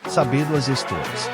sabendo as histórias.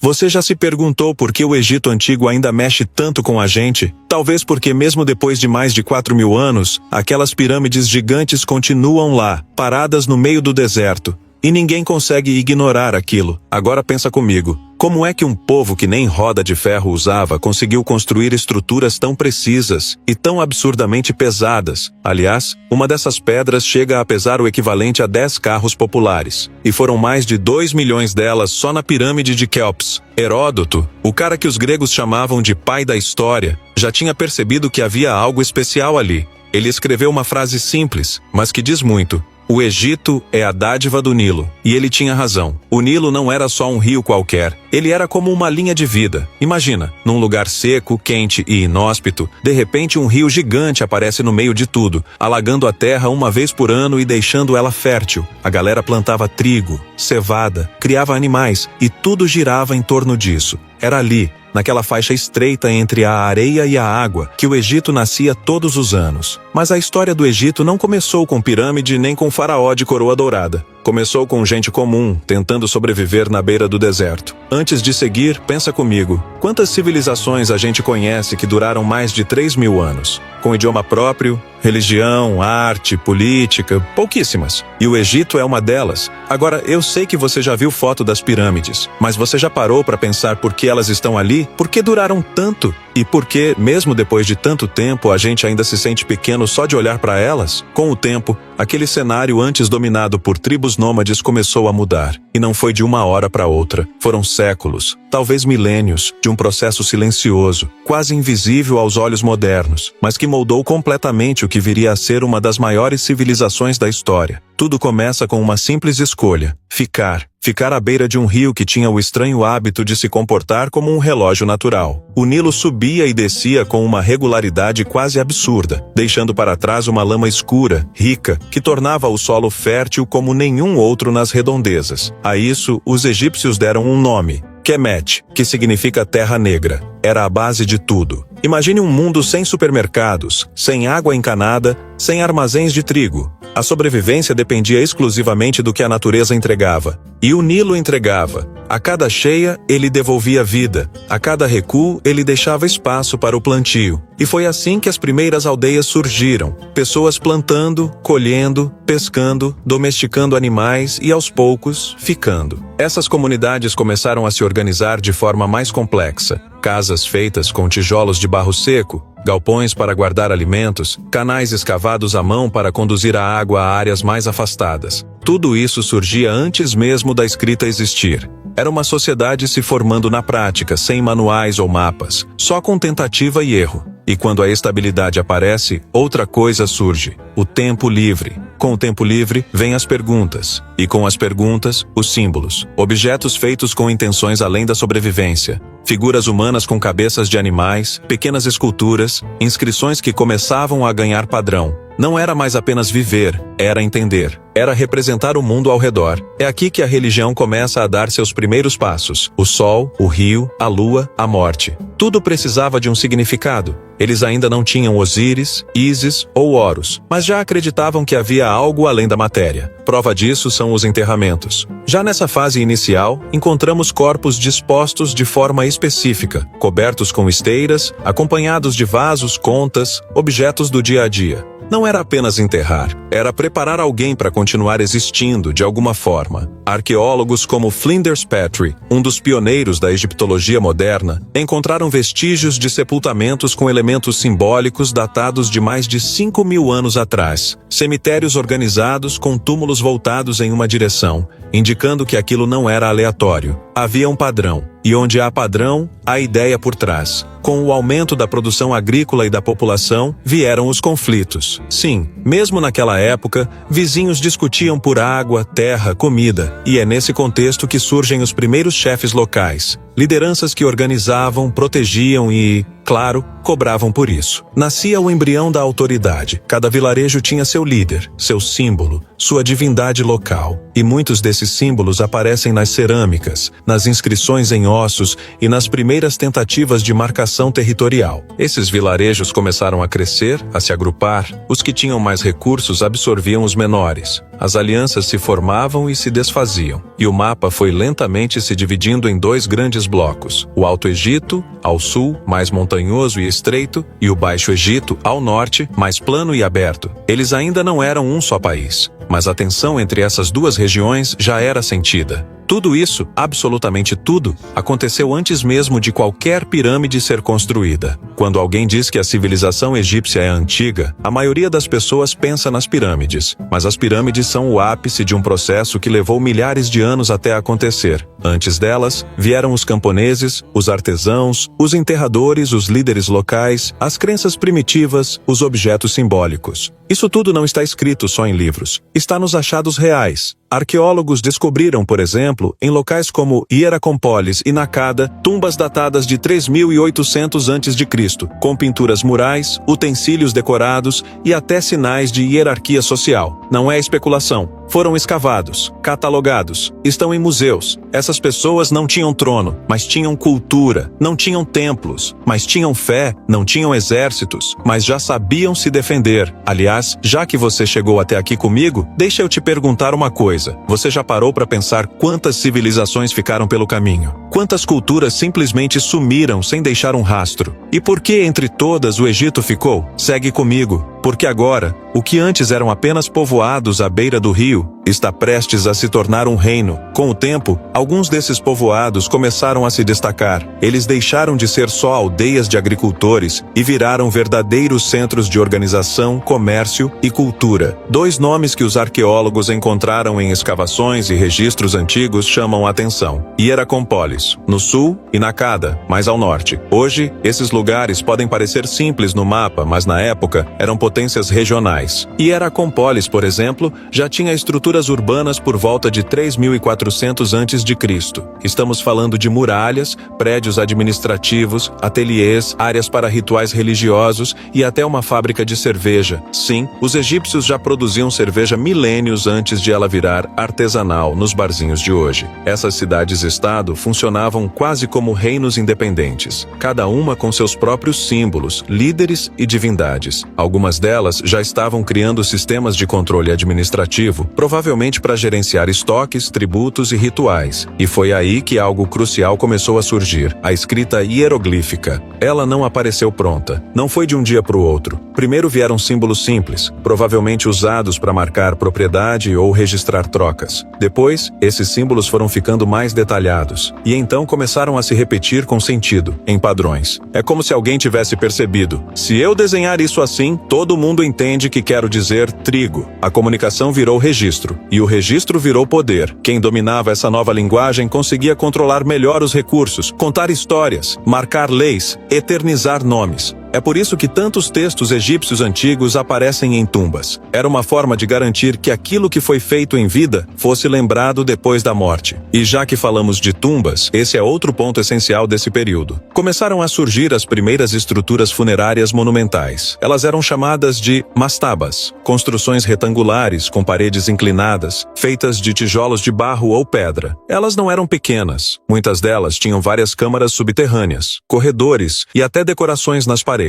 Você já se perguntou por que o Egito Antigo ainda mexe tanto com a gente? Talvez porque mesmo depois de mais de 4.000 anos, aquelas pirâmides gigantes continuam lá, paradas no meio do deserto. E ninguém consegue ignorar aquilo. Agora pensa comigo. Como é que um povo que nem roda de ferro usava conseguiu construir estruturas tão precisas e tão absurdamente pesadas? Aliás, uma dessas pedras chega a pesar o equivalente a 10 carros populares. E foram mais de 2 milhões delas só na pirâmide de Quéops. Heródoto, o cara que os gregos chamavam de pai da história, já tinha percebido que havia algo especial ali. Ele escreveu uma frase simples, mas que diz muito. O Egito é a dádiva do Nilo. E ele tinha razão. O Nilo não era só um rio qualquer. Ele era como uma linha de vida. Imagina, num lugar seco, quente e inóspito, de repente um rio gigante aparece no meio de tudo, alagando a terra uma vez por ano e deixando ela fértil. A galera plantava trigo, cevada, criava animais, e tudo girava em torno disso. Era ali, naquela faixa estreita entre a areia e a água, que o Egito nascia todos os anos. Mas a história do Egito não começou com pirâmide nem com faraó de coroa dourada. Começou com gente comum, tentando sobreviver na beira do deserto. Antes de seguir, pensa comigo. Quantas civilizações a gente conhece que duraram mais de 3.000 anos? Com idioma próprio, religião, arte, política, pouquíssimas. E o Egito é uma delas. Agora, eu sei que você já viu foto das pirâmides, mas você já parou para pensar por que elas estão ali? Por que duraram tanto? E por que, mesmo depois de tanto tempo, a gente ainda se sente pequeno só de olhar para elas? Com o tempo, aquele cenário antes dominado por tribos nômades começou a mudar. E não foi de uma hora para outra. Foram séculos, talvez milênios, de um processo silencioso, quase invisível aos olhos modernos, mas que moldou completamente o que viria a ser uma das maiores civilizações da história. Tudo começa com uma simples escolha: ficar. Ficar à beira de um rio que tinha o estranho hábito de se comportar como um relógio natural. O Nilo subia e descia com uma regularidade quase absurda, deixando para trás uma lama escura, rica, que tornava o solo fértil como nenhum outro nas redondezas. A isso, os egípcios deram um nome: Kemet, que significa terra negra. Era a base de tudo. Imagine um mundo sem supermercados, sem água encanada, sem armazéns de trigo. A sobrevivência dependia exclusivamente do que a natureza entregava. E o Nilo entregava. A cada cheia, ele devolvia vida. A cada recuo, ele deixava espaço para o plantio. E foi assim que as primeiras aldeias surgiram. Pessoas plantando, colhendo, pescando, domesticando animais e, aos poucos, ficando. Essas comunidades começaram a se organizar de forma mais complexa. Casas feitas com tijolos de barro seco, galpões para guardar alimentos, canais escavados à mão para conduzir a água a áreas mais afastadas. Tudo isso surgia antes mesmo da escrita existir. Era uma sociedade se formando na prática, sem manuais ou mapas, só com tentativa e erro. E quando a estabilidade aparece, outra coisa surge: o tempo livre. Com o tempo livre, vêm as perguntas. E com as perguntas, os símbolos. Objetos feitos com intenções além da sobrevivência. Figuras humanas com cabeças de animais, pequenas esculturas, inscrições que começavam a ganhar padrão. Não era mais apenas viver, era entender. Era representar o mundo ao redor. É aqui que a religião começa a dar seus primeiros passos. O sol, o rio, a lua, a morte. Tudo precisava de um significado. Eles ainda não tinham Osíris, Ísis ou Horus, mas já acreditavam que havia algo além da matéria. Prova disso são os enterramentos. Já nessa fase inicial, encontramos corpos dispostos de forma específica, cobertos com esteiras, acompanhados de vasos, contas, objetos do dia a dia. Não era apenas enterrar, era preparar alguém para continuar existindo de alguma forma. Arqueólogos como Flinders Petrie, um dos pioneiros da egiptologia moderna, encontraram vestígios de sepultamentos com elementos simbólicos datados de mais de 5.000 anos atrás. Cemitérios organizados com túmulos voltados em uma direção, indicando que aquilo não era aleatório. Havia um padrão. E onde há padrão, há ideia por trás. Com o aumento da produção agrícola e da população, vieram os conflitos. Sim, mesmo naquela época, vizinhos discutiam por água, terra, comida. E é nesse contexto que surgem os primeiros chefes locais. Lideranças que organizavam, protegiam e, claro, cobravam por isso. Nascia o embrião da autoridade. Cada vilarejo tinha seu líder, seu símbolo, sua divindade local. E muitos desses símbolos aparecem nas cerâmicas, nas inscrições em ossos e nas primeiras tentativas de marcação territorial. Esses vilarejos começaram a crescer, a se agrupar. Os que tinham mais recursos absorviam os menores. As alianças se formavam e se desfaziam. E o mapa foi lentamente se dividindo em dois grandes blocos. O Alto Egito, ao sul, mais montanhoso e estreito, e o Baixo Egito, ao norte, mais plano e aberto. Eles ainda não eram um só país, mas a tensão entre essas duas regiões já era sentida. Tudo isso, absolutamente tudo, aconteceu antes mesmo de qualquer pirâmide ser construída. Quando alguém diz que a civilização egípcia é antiga, a maioria das pessoas pensa nas pirâmides. Mas as pirâmides são o ápice de um processo que levou milhares de anos até acontecer. Antes delas, vieram os camponeses, os artesãos, os enterradores, os líderes locais, as crenças primitivas, os objetos simbólicos. Isso tudo não está escrito só em livros. Está nos achados reais. Arqueólogos descobriram, por exemplo, em locais como Hierakonpolis e Nakada, tumbas datadas de 3.800 a.C., com pinturas murais, utensílios decorados e até sinais de hierarquia social. Não é especulação. Foram escavados, catalogados, estão em museus. Essas pessoas não tinham trono, mas tinham cultura. Não tinham templos, mas tinham fé. Não tinham exércitos, mas já sabiam se defender. Aliás, já que você chegou até aqui comigo, deixa eu te perguntar uma coisa. Você já parou para pensar quantas civilizações ficaram pelo caminho? Quantas culturas simplesmente sumiram sem deixar um rastro? E por que entre todas o Egito ficou? Segue comigo. Porque agora, o que antes eram apenas povoados à beira do rio, está prestes a se tornar um reino. Com o tempo, alguns desses povoados começaram a se destacar. Eles deixaram de ser só aldeias de agricultores e viraram verdadeiros centros de organização, comércio e cultura. Dois nomes que os arqueólogos encontraram em escavações e registros antigos chamam a atenção. Hierakonpolis, no sul, e Nakada, mais ao norte. Hoje, esses lugares podem parecer simples no mapa, mas na época eram potências regionais. Hierakonpolis, por exemplo, já tinha estruturas urbanas por volta de 3.400 a.C. Estamos falando de muralhas, prédios administrativos, ateliês, áreas para rituais religiosos e até uma fábrica de cerveja. Sim, os egípcios já produziam cerveja milênios antes de ela virar artesanal nos barzinhos de hoje. Essas cidades-estado funcionavam quase como reinos independentes, cada uma com seus próprios símbolos, líderes e divindades. Algumas delas já estavam criando sistemas de controle administrativo, provavelmente para gerenciar estoques, tributos e rituais. E foi aí que algo crucial começou a surgir: a escrita hieroglífica. Ela não apareceu pronta. Não foi de um dia para o outro. Primeiro vieram símbolos simples, provavelmente usados para marcar propriedade ou registrar trocas. Depois, esses símbolos foram ficando mais detalhados, e então começaram a se repetir com sentido, em padrões. É como se alguém tivesse percebido: se eu desenhar isso assim, todo mundo entende que quero dizer trigo. A comunicação virou registro, e o registro virou poder. Quem dominava essa nova linguagem conseguia controlar melhor os recursos, contar histórias, marcar leis, eternizar nomes. É por isso que tantos textos egípcios antigos aparecem em tumbas. Era uma forma de garantir que aquilo que foi feito em vida fosse lembrado depois da morte. E já que falamos de tumbas, esse é outro ponto essencial desse período. Começaram a surgir as primeiras estruturas funerárias monumentais. Elas eram chamadas de mastabas, construções retangulares com paredes inclinadas, feitas de tijolos de barro ou pedra. Elas não eram pequenas. Muitas delas tinham várias câmaras subterrâneas, corredores e até decorações nas paredes.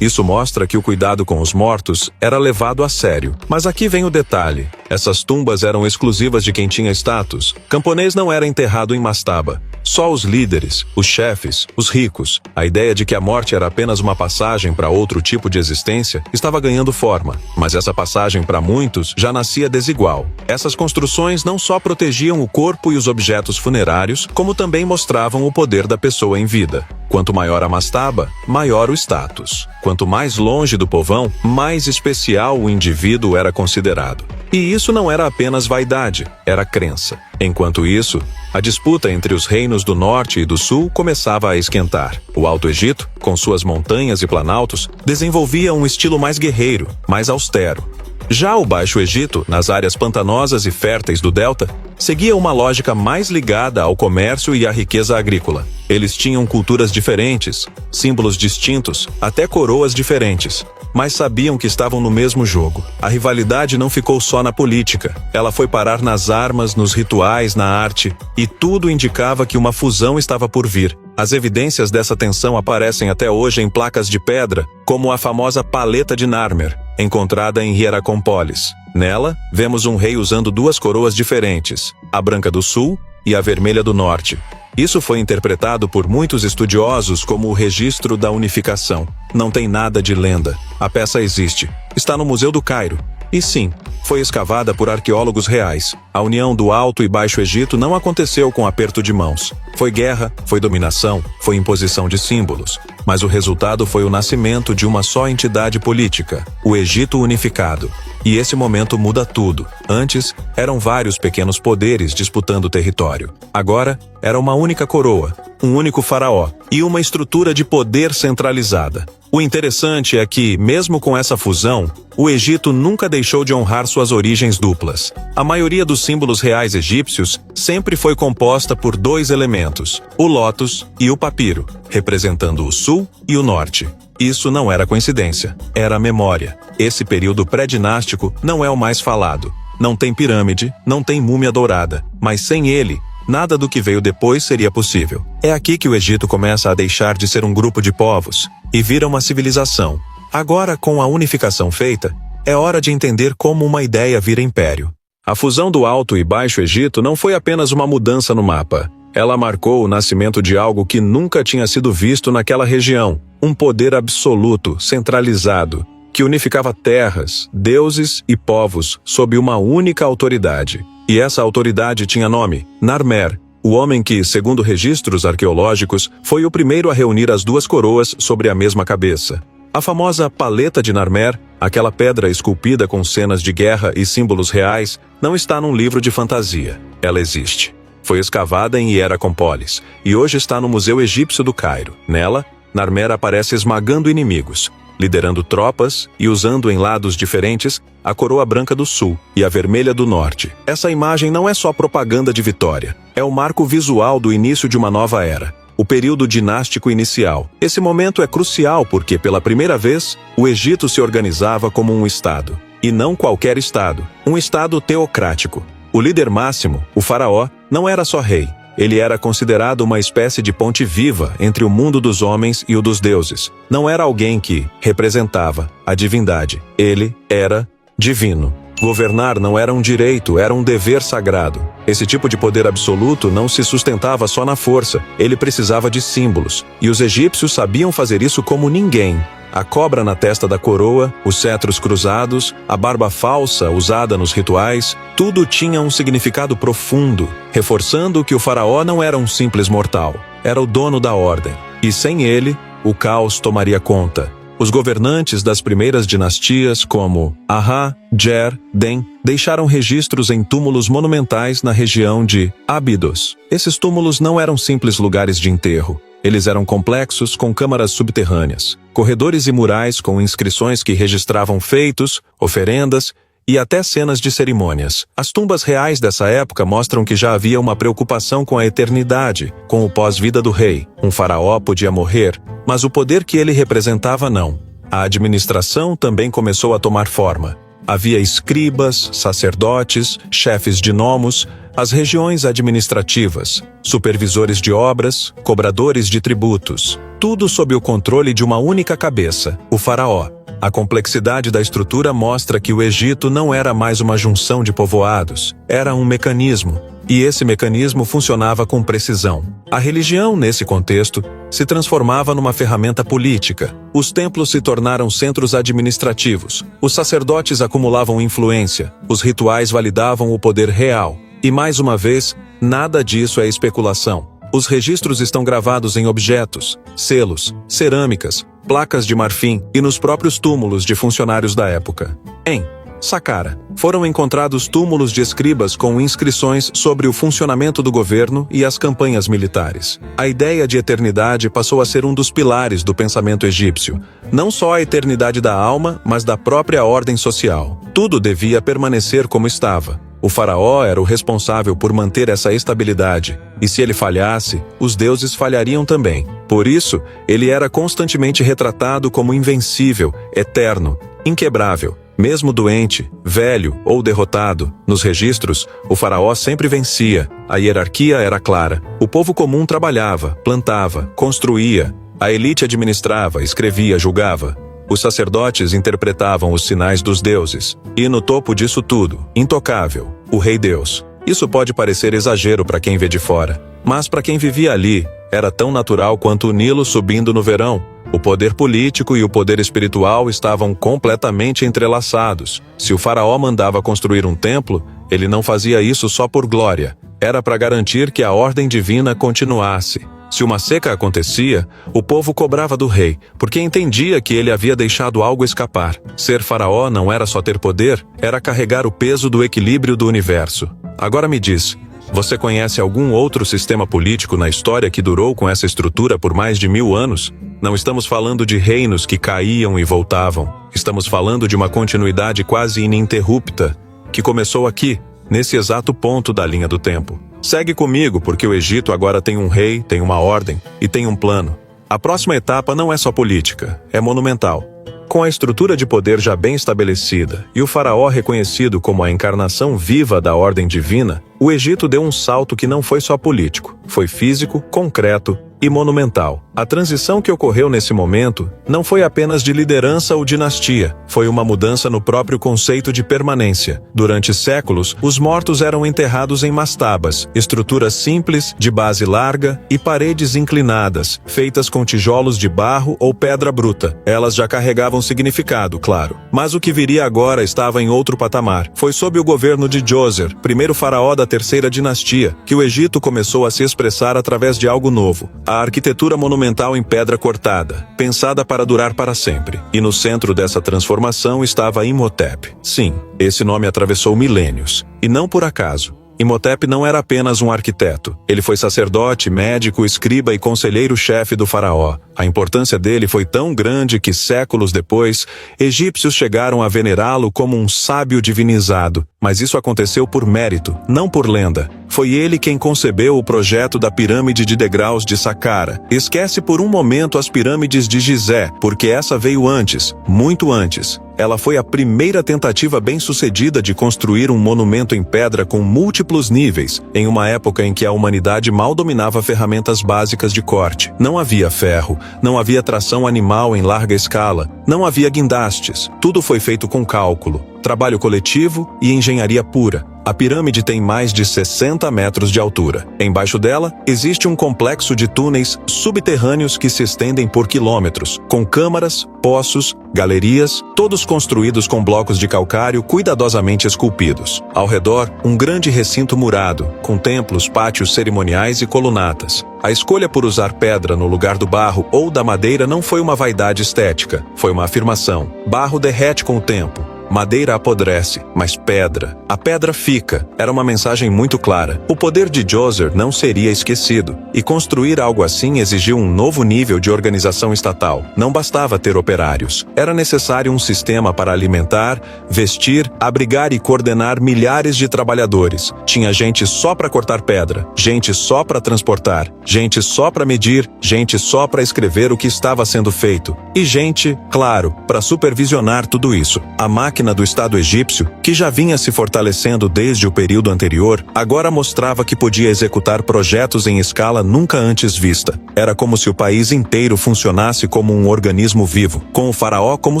Isso mostra que o cuidado com os mortos era levado a sério. Mas aqui vem o detalhe: essas tumbas eram exclusivas de quem tinha status. Camponês não era enterrado em mastaba. Só os líderes, os chefes, os ricos. A ideia de que a morte era apenas uma passagem para outro tipo de existência estava ganhando forma. Mas essa passagem para muitos já nascia desigual. Essas construções não só protegiam o corpo e os objetos funerários, como também mostravam o poder da pessoa em vida. Quanto maior a mastaba, maior o status. Quanto mais longe do povão, mais especial o indivíduo era considerado. E isso não era apenas vaidade, era crença. Enquanto isso, a disputa entre os reinos do norte e do sul começava a esquentar. O Alto Egito, com suas montanhas e planaltos, desenvolvia um estilo mais guerreiro, mais austero. Já o Baixo Egito, nas áreas pantanosas e férteis do delta, seguia uma lógica mais ligada ao comércio e à riqueza agrícola. Eles tinham culturas diferentes, símbolos distintos, até coroas diferentes, mas sabiam que estavam no mesmo jogo. A rivalidade não ficou só na política, ela foi parar nas armas, nos rituais, na arte, e tudo indicava que uma fusão estava por vir. As evidências dessa tensão aparecem até hoje em placas de pedra, como a famosa Paleta de Narmer, encontrada em Hierakonpolis. Nela, vemos um rei usando duas coroas diferentes, a branca do sul e a vermelha do norte. Isso foi interpretado por muitos estudiosos como o registro da unificação. Não tem nada de lenda. A peça existe. Está no Museu do Cairo. E sim, foi escavada por arqueólogos reais. A união do Alto e Baixo Egito não aconteceu com aperto de mãos. Foi guerra, foi dominação, foi imposição de símbolos. Mas o resultado foi o nascimento de uma só entidade política, o Egito unificado. E esse momento muda tudo. Antes, eram vários pequenos poderes disputando território. Agora, era uma única coroa, um único faraó e uma estrutura de poder centralizada. O interessante é que, mesmo com essa fusão, o Egito nunca deixou de honrar suas origens duplas. A maioria dos símbolos reais egípcios sempre foi composta por dois elementos, o lótus e o papiro, representando o sul e o norte. Isso não era coincidência, era memória. Esse período pré-dinástico não é o mais falado. Não tem pirâmide, não tem múmia dourada, mas sem ele, nada do que veio depois seria possível. É aqui que o Egito começa a deixar de ser um grupo de povos e vira uma civilização. Agora, com a unificação feita, é hora de entender como uma ideia vira império. A fusão do Alto e Baixo Egito não foi apenas uma mudança no mapa. Ela marcou o nascimento de algo que nunca tinha sido visto naquela região, um poder absoluto, centralizado, que unificava terras, deuses e povos sob uma única autoridade. E essa autoridade tinha nome, Narmer, o homem que, segundo registros arqueológicos, foi o primeiro a reunir as duas coroas sobre a mesma cabeça. A famosa Paleta de Narmer, aquela pedra esculpida com cenas de guerra e símbolos reais, não está num livro de fantasia. Ela existe. Foi escavada em Hierakonpolis e hoje está no Museu Egípcio do Cairo. Nela, Narmer aparece esmagando inimigos, liderando tropas e usando em lados diferentes a coroa branca do sul e a vermelha do norte. Essa imagem não é só propaganda de vitória, é o marco visual do início de uma nova era, o período dinástico inicial. Esse momento é crucial porque, pela primeira vez, o Egito se organizava como um estado, e não qualquer estado, um estado teocrático. O líder máximo, o faraó, não era só rei. Ele era considerado uma espécie de ponte viva entre o mundo dos homens e o dos deuses. Não era alguém que representava a divindade. Ele era divino. Governar não era um direito, era um dever sagrado. Esse tipo de poder absoluto não se sustentava só na força. Ele precisava de símbolos. E os egípcios sabiam fazer isso como ninguém. A cobra na testa da coroa, os cetros cruzados, a barba falsa usada nos rituais, tudo tinha um significado profundo, reforçando que o faraó não era um simples mortal, era o dono da ordem. E sem ele, o caos tomaria conta. Os governantes das primeiras dinastias, como Aha, Jer, Den, deixaram registros em túmulos monumentais na região de Abidos. Esses túmulos não eram simples lugares de enterro. Eles eram complexos com câmaras subterrâneas, corredores e murais com inscrições que registravam feitos, oferendas e até cenas de cerimônias. As tumbas reais dessa época mostram que já havia uma preocupação com a eternidade, com o pós-vida do rei. Um faraó podia morrer, mas o poder que ele representava não. A administração também começou a tomar forma. Havia escribas, sacerdotes, chefes de nomos, as regiões administrativas, supervisores de obras, cobradores de tributos. Tudo sob o controle de uma única cabeça, o faraó. A complexidade da estrutura mostra que o Egito não era mais uma junção de povoados, era um mecanismo. E esse mecanismo funcionava com precisão. A religião, nesse contexto, se transformava numa ferramenta política. Os templos se tornaram centros administrativos. Os sacerdotes acumulavam influência. Os rituais validavam o poder real. E mais uma vez, nada disso é especulação. Os registros estão gravados em objetos, selos, cerâmicas, placas de marfim e nos próprios túmulos de funcionários da época. Em Saqqara. Foram encontrados túmulos de escribas com inscrições sobre o funcionamento do governo e as campanhas militares. A ideia de eternidade passou a ser um dos pilares do pensamento egípcio. Não só a eternidade da alma, mas da própria ordem social. Tudo devia permanecer como estava. O faraó era o responsável por manter essa estabilidade, e se ele falhasse, os deuses falhariam também. Por isso, ele era constantemente retratado como invencível, eterno, inquebrável. Mesmo doente, velho ou derrotado, nos registros, o faraó sempre vencia. A hierarquia era clara. O povo comum trabalhava, plantava, construía. A elite administrava, escrevia, julgava. Os sacerdotes interpretavam os sinais dos deuses. E no topo disso tudo, intocável, o Rei Deus. Isso pode parecer exagero para quem vê de fora, mas para quem vivia ali, era tão natural quanto o Nilo subindo no verão. O poder político e o poder espiritual estavam completamente entrelaçados. Se o faraó mandava construir um templo, ele não fazia isso só por glória. Era para garantir que a ordem divina continuasse. Se uma seca acontecia, o povo cobrava do rei, porque entendia que ele havia deixado algo escapar. Ser faraó não era só ter poder, era carregar o peso do equilíbrio do universo. Agora me diz, você conhece algum outro sistema político na história que durou com essa estrutura por mais de 1000 anos? Não estamos falando de reinos que caíam e voltavam. Estamos falando de uma continuidade quase ininterrupta, que começou aqui, nesse exato ponto da linha do tempo. Segue comigo, porque o Egito agora tem um rei, tem uma ordem e tem um plano. A próxima etapa não é só política, é monumental. Com a estrutura de poder já bem estabelecida e o faraó reconhecido como a encarnação viva da ordem divina, o Egito deu um salto que não foi só político, foi físico, concreto e monumental. A transição que ocorreu nesse momento não foi apenas de liderança ou dinastia, foi uma mudança no próprio conceito de permanência. Durante séculos, os mortos eram enterrados em mastabas, estruturas simples, de base larga e paredes inclinadas, feitas com tijolos de barro ou pedra bruta. Elas já carregavam significado, claro. Mas o que viria agora estava em outro patamar. Foi sob o governo de Djoser, primeiro faraó da terceira dinastia, que o Egito começou a se expressar através de algo novo. A arquitetura monumental em pedra cortada, pensada para durar para sempre. E no centro dessa transformação estava Imhotep. Sim, esse nome atravessou milênios. E não por acaso. Imhotep não era apenas um arquiteto. Ele foi sacerdote, médico, escriba e conselheiro-chefe do faraó. A importância dele foi tão grande que, séculos depois, egípcios chegaram a venerá-lo como um sábio divinizado. Mas isso aconteceu por mérito, não por lenda. Foi ele quem concebeu o projeto da pirâmide de degraus de Saqqara. Esquece por um momento as pirâmides de Gizé, porque essa veio antes, muito antes. Ela foi a primeira tentativa bem-sucedida de construir um monumento em pedra com múltiplos níveis, em uma época em que a humanidade mal dominava ferramentas básicas de corte. Não havia ferro, não havia tração animal em larga escala, não havia guindastes. Tudo foi feito com cálculo, trabalho coletivo e engenharia pura. A pirâmide tem mais de 60 metros de altura. Embaixo dela, existe um complexo de túneis subterrâneos que se estendem por quilômetros, com câmaras, poços, galerias, todos construídos com blocos de calcário cuidadosamente esculpidos. Ao redor, um grande recinto murado, com templos, pátios cerimoniais e colunatas. A escolha por usar pedra no lugar do barro ou da madeira não foi uma vaidade estética, foi uma afirmação. Barro derrete com o tempo. Madeira apodrece, mas pedra. A pedra fica. Era uma mensagem muito clara. O poder de Djoser não seria esquecido. E construir algo assim exigiu um novo nível de organização estatal. Não bastava ter operários. Era necessário um sistema para alimentar, vestir, abrigar e coordenar milhares de trabalhadores. Tinha gente só para cortar pedra, gente só para transportar, gente só para medir, gente só para escrever o que estava sendo feito. E gente, claro, para supervisionar tudo isso. A máquina do Estado egípcio, que já vinha se fortalecendo desde o período anterior, agora mostrava que podia executar projetos em escala nunca antes vista. Era como se o país inteiro funcionasse como um organismo vivo, com o faraó como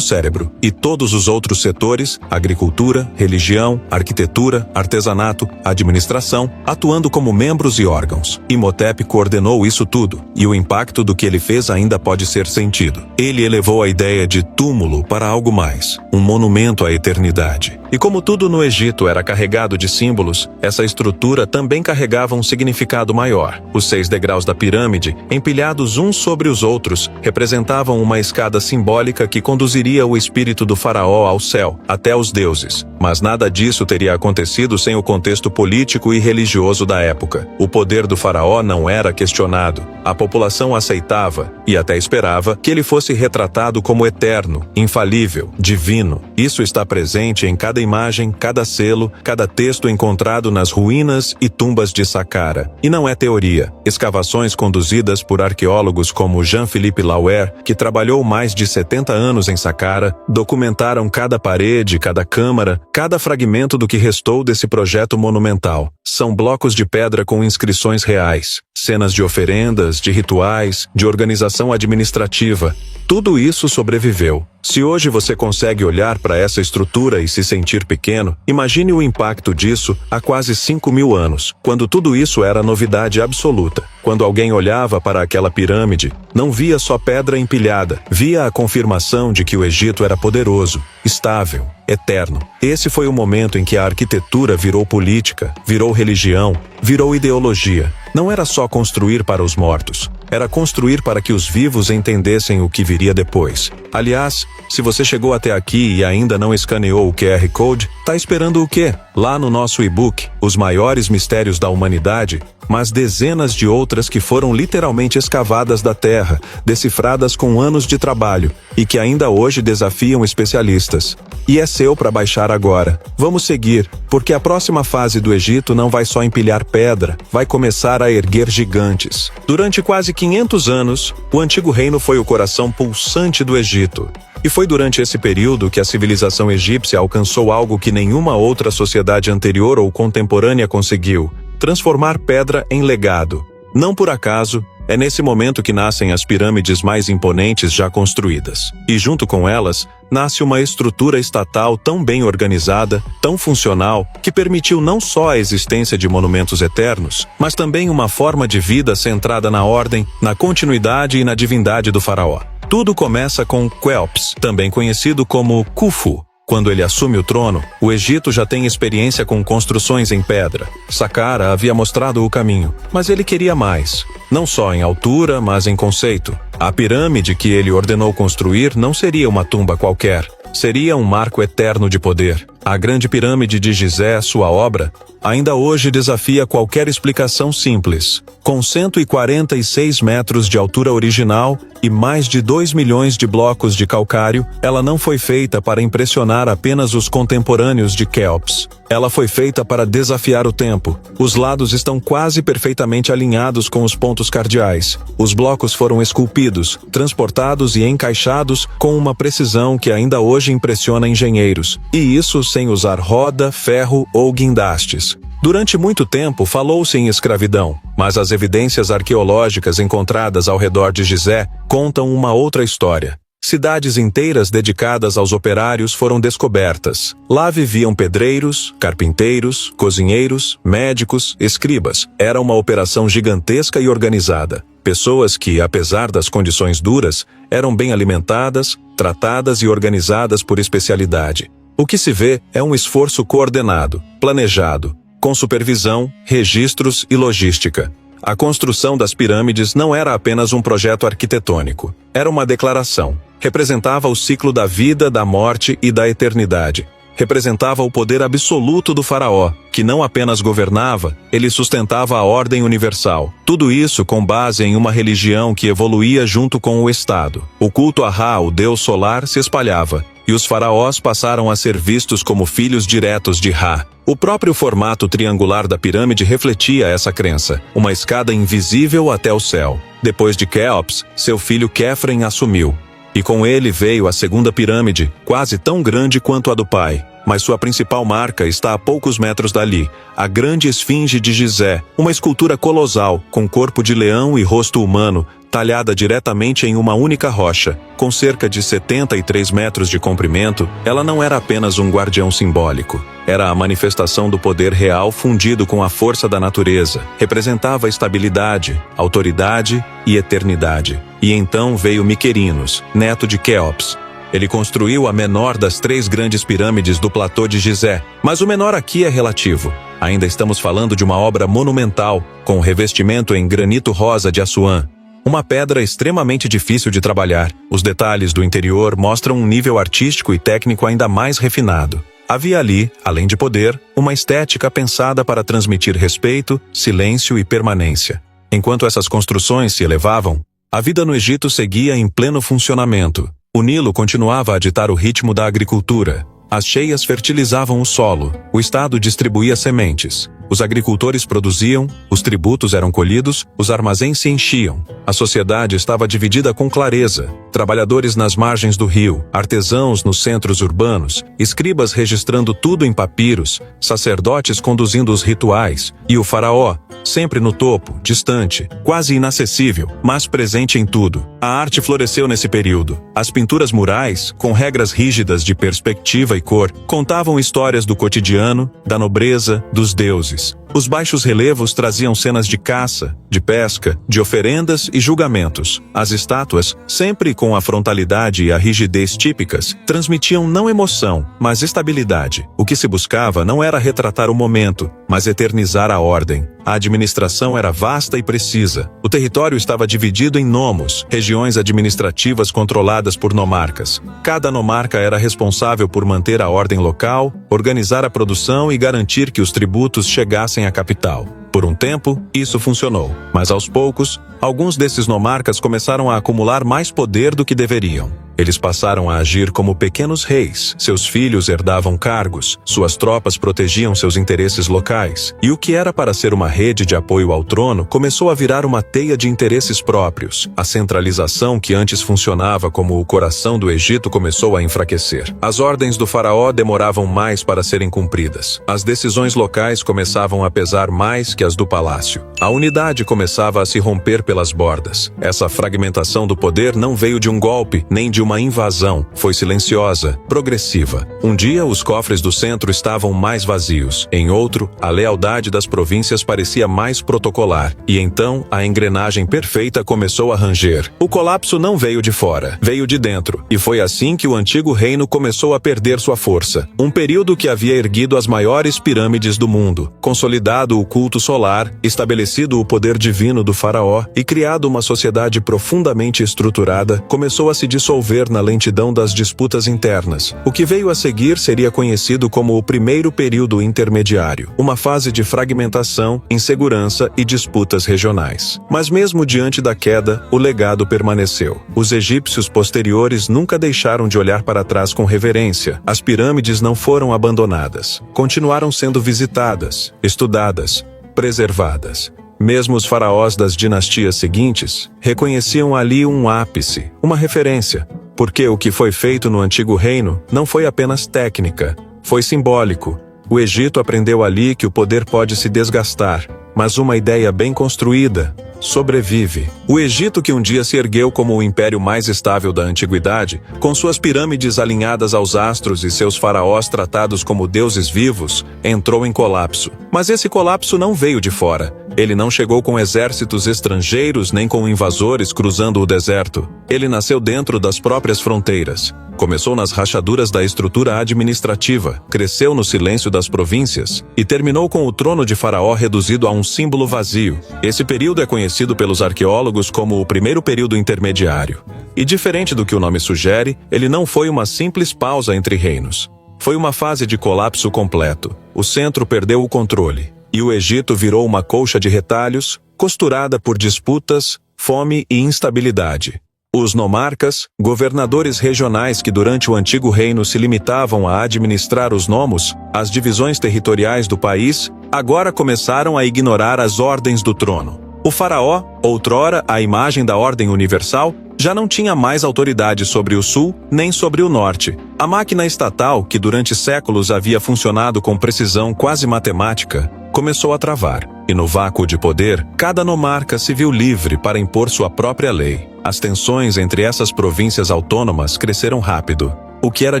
cérebro, e todos os outros setores, agricultura, religião, arquitetura, artesanato, administração, atuando como membros e órgãos. Imhotep coordenou isso tudo, e o impacto do que ele fez ainda pode ser sentido. Ele elevou a ideia de túmulo para algo mais, um monumento à eternidade. E como tudo no Egito era carregado de símbolos, essa estrutura também carregava um significado maior. Os 6 degraus da pirâmide, empilhados uns sobre os outros, representavam uma escada simbólica que conduziria o espírito do faraó ao céu, até os deuses. Mas nada disso teria acontecido sem o contexto político e religioso da época. O poder do faraó não era questionado. A população aceitava, e até esperava, que ele fosse retratado como eterno, infalível, divino. Isso está presente em cada imagem, cada selo, cada texto encontrado nas ruínas e tumbas de Saqqara. E não é teoria. Escavações conduzidas por arqueólogos como Jean-Philippe Lauer, que trabalhou mais de 70 anos em Saqqara, documentaram cada parede, cada câmara, cada fragmento do que restou desse projeto monumental. São blocos de pedra com inscrições reais, cenas de oferendas, de rituais, de organização administrativa. Tudo isso sobreviveu. Se hoje você consegue olhar para essa estrutura e se sentir pequeno, imagine o impacto disso há quase 5.000 anos, quando tudo isso era novidade absoluta. Quando alguém olhava para aquela pirâmide, não via só pedra empilhada, via a confirmação de que o Egito era poderoso, estável, eterno. Esse foi o momento em que a arquitetura virou política, virou religião, virou ideologia. Não era só construir para os mortos, era construir para que os vivos entendessem o que viria depois. Aliás, se você chegou até aqui e ainda não escaneou o QR Code, tá esperando o quê? Lá no nosso e-book, Os Maiores Mistérios da Humanidade, mas dezenas de outras que foram literalmente escavadas da terra, decifradas com anos de trabalho, e que ainda hoje desafiam especialistas. E é seu para baixar agora. Vamos seguir, porque a próxima fase do Egito não vai só empilhar pedra, vai começar a erguer gigantes. Durante quase 500 anos, o antigo reino foi o coração pulsante do Egito. E foi durante esse período que a civilização egípcia alcançou algo que nenhuma outra sociedade anterior ou contemporânea conseguiu: transformar pedra em legado. Não por acaso, é nesse momento que nascem as pirâmides mais imponentes já construídas. E junto com elas, nasce uma estrutura estatal tão bem organizada, tão funcional, que permitiu não só a existência de monumentos eternos, mas também uma forma de vida centrada na ordem, na continuidade e na divindade do faraó. Tudo começa com Quéops, também conhecido como Khufu. Quando ele assume o trono, o Egito já tem experiência com construções em pedra. Saqqara havia mostrado o caminho, mas ele queria mais. Não só em altura, mas em conceito. A pirâmide que ele ordenou construir não seria uma tumba qualquer. Seria um marco eterno de poder. A Grande Pirâmide de Gizé, sua obra, ainda hoje desafia qualquer explicação simples. Com 146 metros de altura original e mais de 2 milhões de blocos de calcário, ela não foi feita para impressionar apenas os contemporâneos de Quéops. Ela foi feita para desafiar o tempo. Os lados estão quase perfeitamente alinhados com os pontos cardeais. Os blocos foram esculpidos, transportados e encaixados com uma precisão que ainda hoje impressiona engenheiros. E isso sem usar roda, ferro ou guindastes. Durante muito tempo falou-se em escravidão, mas as evidências arqueológicas encontradas ao redor de Gizé contam uma outra história. Cidades inteiras dedicadas aos operários foram descobertas. Lá viviam pedreiros, carpinteiros, cozinheiros, médicos, escribas. Era uma operação gigantesca e organizada. Pessoas que, apesar das condições duras, eram bem alimentadas, tratadas e organizadas por especialidade. O que se vê é um esforço coordenado, planejado, com supervisão, registros e logística. A construção das pirâmides não era apenas um projeto arquitetônico. Era uma declaração. Representava o ciclo da vida, da morte e da eternidade. Representava o poder absoluto do faraó, que não apenas governava, ele sustentava a ordem universal. Tudo isso com base em uma religião que evoluía junto com o Estado. O culto a Ra, o deus solar, se espalhava, e os faraós passaram a ser vistos como filhos diretos de Ra. O próprio formato triangular da pirâmide refletia essa crença, uma escada invisível até o céu. Depois de Quéops, seu filho Quéfren assumiu. E com ele veio a segunda pirâmide, quase tão grande quanto a do pai. Mas sua principal marca está a poucos metros dali, a Grande Esfinge de Gizé, uma escultura colossal, com corpo de leão e rosto humano, talhada diretamente em uma única rocha. Com cerca de 73 metros de comprimento, ela não era apenas um guardião simbólico. Era a manifestação do poder real fundido com a força da natureza. Representava estabilidade, autoridade e eternidade. E então veio Miquerinos, neto de Quéops. Ele construiu a menor das 3 grandes pirâmides do platô de Gizé, mas o menor aqui é relativo. Ainda estamos falando de uma obra monumental, com revestimento em granito rosa de Assuã. Uma pedra extremamente difícil de trabalhar. Os detalhes do interior mostram um nível artístico e técnico ainda mais refinado. Havia ali, além de poder, uma estética pensada para transmitir respeito, silêncio e permanência. Enquanto essas construções se elevavam, a vida no Egito seguia em pleno funcionamento. O Nilo continuava a ditar o ritmo da agricultura. As cheias fertilizavam o solo, o Estado distribuía sementes. Os agricultores produziam, os tributos eram colhidos, os armazéns se enchiam. A sociedade estava dividida com clareza. Trabalhadores nas margens do rio, artesãos nos centros urbanos, escribas registrando tudo em papiros, sacerdotes conduzindo os rituais, e o faraó, sempre no topo, distante, quase inacessível, mas presente em tudo. A arte floresceu nesse período. As pinturas murais, com regras rígidas de perspectiva e cor, contavam histórias do cotidiano, da nobreza, dos deuses. Os baixos relevos traziam cenas de caça, de pesca, de oferendas e julgamentos. As estátuas, sempre com a frontalidade e a rigidez típicas, transmitiam não emoção, mas estabilidade. O que se buscava não era retratar o momento, mas eternizar a ordem. A administração era vasta e precisa. O território estava dividido em nomos, regiões administrativas controladas por nomarcas. Cada nomarca era responsável por manter a ordem local, organizar a produção e garantir que os tributos chegassem à capital. Por um tempo, isso funcionou, mas aos poucos, alguns desses nomarcas começaram a acumular mais poder do que deveriam. Eles passaram a agir como pequenos reis, seus filhos herdavam cargos, suas tropas protegiam seus interesses locais, e o que era para ser uma rede de apoio ao trono começou a virar uma teia de interesses próprios. A centralização que antes funcionava como o coração do Egito começou a enfraquecer. As ordens do faraó demoravam mais para serem cumpridas. As decisões locais começavam a pesar mais que as do palácio. A unidade começava a se romper pelas bordas. Essa fragmentação do poder não veio de um golpe, nem de uma invasão. Foi silenciosa, progressiva. Um dia, os cofres do centro estavam mais vazios. Em outro, a lealdade das províncias parecia mais protocolar. E então, a engrenagem perfeita começou a ranger. O colapso não veio de fora, veio de dentro. E foi assim que o antigo reino começou a perder sua força. Um período que havia erguido as maiores pirâmides do mundo, consolidado o culto solar, estabelecido o poder divino do faraó e criado uma sociedade profundamente estruturada, começou a se dissolver na lentidão das disputas internas. O que veio a seguir seria conhecido como o primeiro período intermediário, uma fase de fragmentação, insegurança e disputas regionais. Mas mesmo diante da queda, o legado permaneceu. Os egípcios posteriores nunca deixaram de olhar para trás com reverência. As pirâmides não foram abandonadas. Continuaram sendo visitadas, estudadas, preservadas. Mesmo os faraós das dinastias seguintes reconheciam ali um ápice, uma referência, porque o que foi feito no antigo reino não foi apenas técnica, foi simbólico. O Egito aprendeu ali que o poder pode se desgastar, mas uma ideia bem construída sobrevive. O Egito, que um dia se ergueu como o império mais estável da antiguidade, com suas pirâmides alinhadas aos astros e seus faraós tratados como deuses vivos, entrou em colapso. Mas esse colapso não veio de fora. Ele não chegou com exércitos estrangeiros nem com invasores cruzando o deserto. Ele nasceu dentro das próprias fronteiras. Começou nas rachaduras da estrutura administrativa, cresceu no silêncio das províncias e terminou com o trono de Faraó reduzido a um símbolo vazio. Esse período é conhecido pelos arqueólogos como o primeiro período intermediário. E diferente do que o nome sugere, ele não foi uma simples pausa entre reinos. Foi uma fase de colapso completo. O centro perdeu o controle e o Egito virou uma colcha de retalhos, costurada por disputas, fome e instabilidade. Os nomarcas, governadores regionais que durante o antigo reino se limitavam a administrar os nomos, as divisões territoriais do país, agora começaram a ignorar as ordens do trono. O faraó, outrora a imagem da ordem universal, já não tinha mais autoridade sobre o sul nem sobre o norte. A máquina estatal, que durante séculos havia funcionado com precisão quase matemática, começou a travar. E no vácuo de poder, cada nomarca se viu livre para impor sua própria lei. As tensões entre essas províncias autônomas cresceram rápido. O que era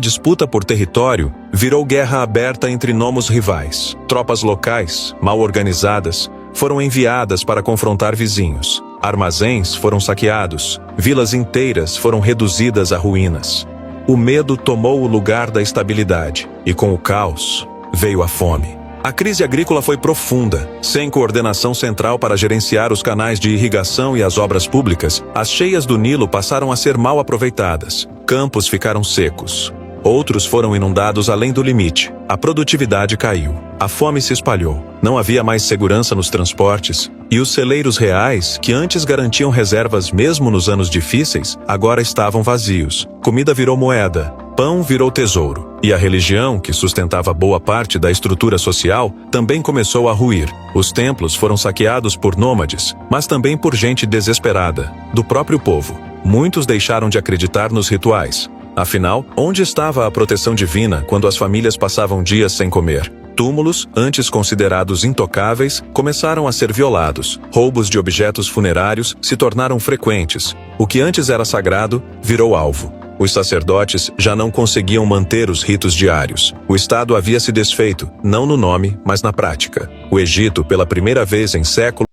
disputa por território virou guerra aberta entre nomos rivais. Tropas locais, mal organizadas, foram enviadas para confrontar vizinhos. Armazéns foram saqueados. Vilas inteiras foram reduzidas a ruínas. o medo tomou o lugar da estabilidade, e com o caos, veio a fome. A crise agrícola foi profunda. Sem coordenação central para gerenciar os canais de irrigação e as obras públicas, as cheias do Nilo passaram a ser mal aproveitadas. Campos ficaram secos. Outros foram inundados além do limite. A produtividade caiu. A fome se espalhou. Não havia mais segurança nos transportes. E os celeiros reais, que antes garantiam reservas mesmo nos anos difíceis, agora estavam vazios. Comida virou moeda. Pão virou tesouro. E a religião, que sustentava boa parte da estrutura social, também começou a ruir. Os templos foram saqueados por nômades, mas também por gente desesperada, do próprio povo. Muitos deixaram de acreditar nos rituais. Afinal, onde estava a proteção divina quando as famílias passavam dias sem comer? Túmulos, antes considerados intocáveis, começaram a ser violados. Roubos de objetos funerários se tornaram frequentes. O que antes era sagrado, virou alvo. Os sacerdotes já não conseguiam manter os ritos diários. O Estado havia se desfeito, não no nome, mas na prática. O Egito, pela primeira vez em séculos,